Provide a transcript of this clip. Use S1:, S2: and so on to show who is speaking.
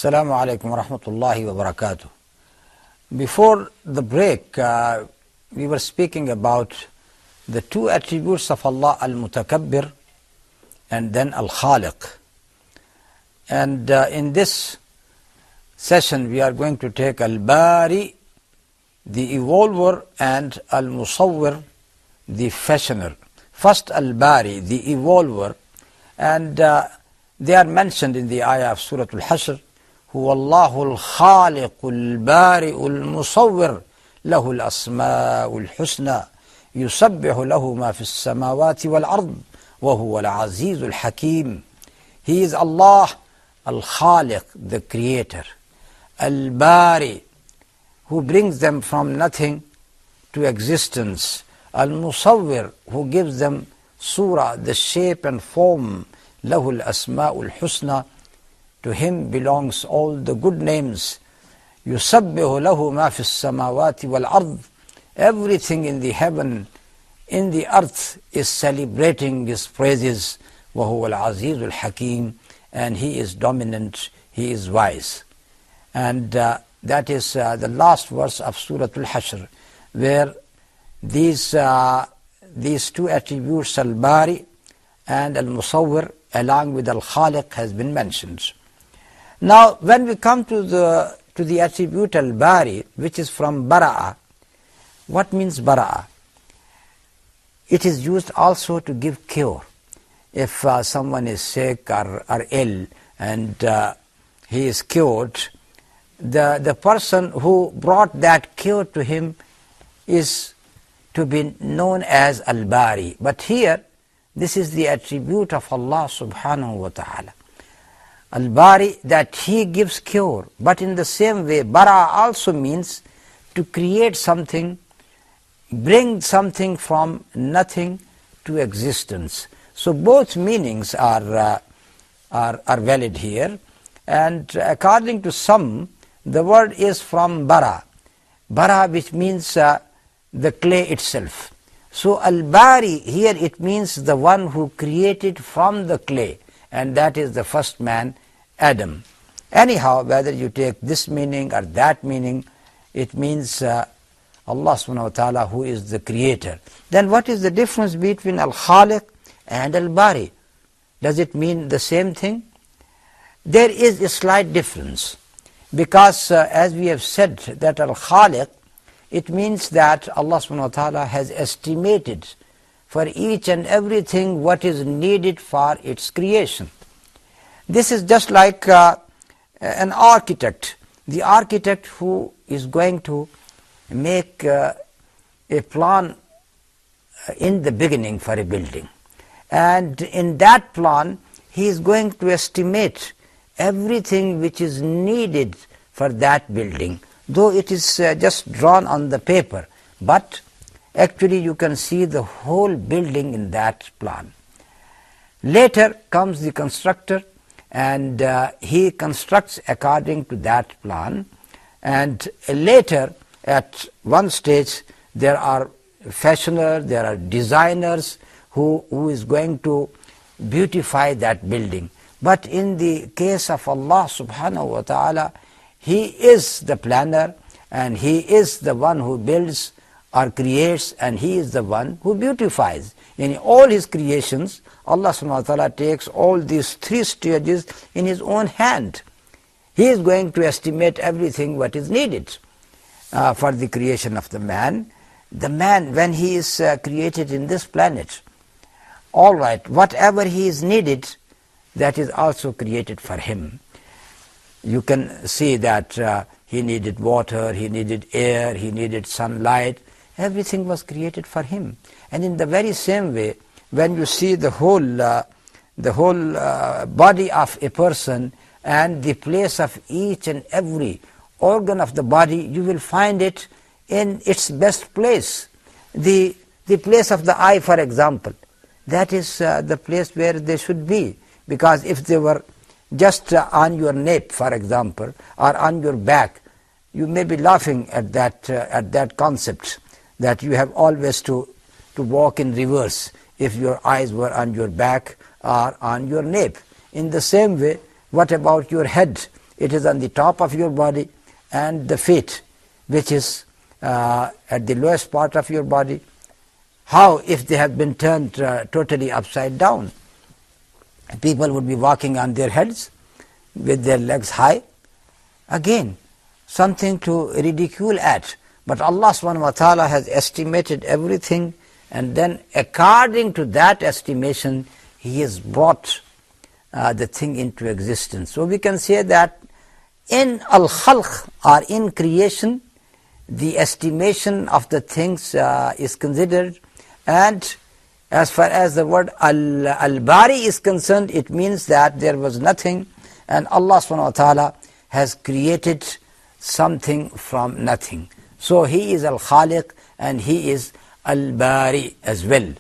S1: Assalamu alaikum wa rahmatullahi wa barakatuh. Before the break, we were speaking about the two attributes of Allah, Al-Mutakabbir and then Al-Khaliq. And in this session, we are going to take Al-Bari, the evolver, and Al-Musawwir, the fashioner. First Al-Bari, the evolver, and they are mentioned in the ayah of Surah Al-Hashr. هو الله الخالق البارئ المصور له الأسماء الحسنى يسبح له ما في السماوات والأرض وهو العزيز الحكيم. He is Allah, Al-Khaliq, the creator, Al-Bari, who brings them from nothing to existence, Al-Musawwir, who gives them surah, the shape and form, له الأسماء الحسنى. To him belongs all the good names. يُسَبِّهُ لَهُ مَا فِي السَّمَاوَاتِ وَالْأَرْضِ. Everything in the heaven, in the earth is celebrating his praises. وَهُوَ الْعَزِيزُ الْحَكِيمُ. And he is dominant, he is wise. And that is the last verse of Surah Al-Hashr, where these two attributes, Al-Bari and Al-Musawwir, along with Al-Khaliq, has been mentioned. Now, when we come to the attribute Al-Bari, which is from Bara'a, what means Bara'a? It is used also to give cure. If someone is sick or ill and he is cured, the person who brought that cure to him is to be known as Al-Bari. But here, this is the attribute of Allah subhanahu wa ta'ala. Al-Bari, that he gives cure. But in the same way, Bara also means to create something, bring something from nothing to existence. So both meanings are valid here. And according to some, the word is from Bara. Bara, which means the clay itself. So Al-Bari here, it means the one who created from the clay. And that is the first man, Adam. Anyhow, whether you take this meaning or that meaning, it means Allah subhanahu wa ta'ala, who is the creator. Then what is the difference between Al-Khaliq and Al-Bari? Does it mean the same thing? There is a slight difference, because as we have said that Al-Khaliq, it means that Allah subhanahu wa ta'ala has estimated for each and everything what is needed for its creation. This is just like an architect. The architect who is going to make a plan in the beginning for a building. And in that plan, he is going to estimate everything which is needed for that building. Though it is just drawn on the paper, but actually you can see the whole building in that plan. Later comes the constructor, and he constructs according to that plan. And later, at one stage, there are fashioners, there are designers who is going to beautify that building. But in the case of Allah subhanahu wa ta'ala, he is the planner, and he is the one who builds or creates, and he is the one who beautifies. In all his creations, Allah subhanahu wa ta'ala takes all these three stages in his own hand. He is going to estimate everything what is needed for the creation of the man. The man, when he is created in this planet, all right, whatever he is needed, that is also created for him. You can see that he needed water, he needed air, he needed sunlight. Everything was created for him. And in the very same way, when you see the whole body of a person and the place of each and every organ of the body, you will find it in its best place. The place of the eye, for example, that is the place where they should be. Because if they were just on your nape, for example, or on your back, you may be laughing at that concept, that you have always to walk in reverse if your eyes were on your back or on your nape. In the same way, what about your head? it is on the top of your body, and the feet, which is at the lowest part of your body. How if they have been turned totally upside down? People would be walking on their heads with their legs high. Again, something to ridicule at. But Allah subhanahu wa ta'ala has estimated everything, and then according to that estimation, He has brought the thing into existence. So we can say that in al-khalq, or in creation, the estimation of the things is considered, and as far as the word al-bari is concerned, it means that there was nothing, and Allah subhanahu wa ta'ala has created something from nothing. So He is al-khaliq and He is al-bari as well.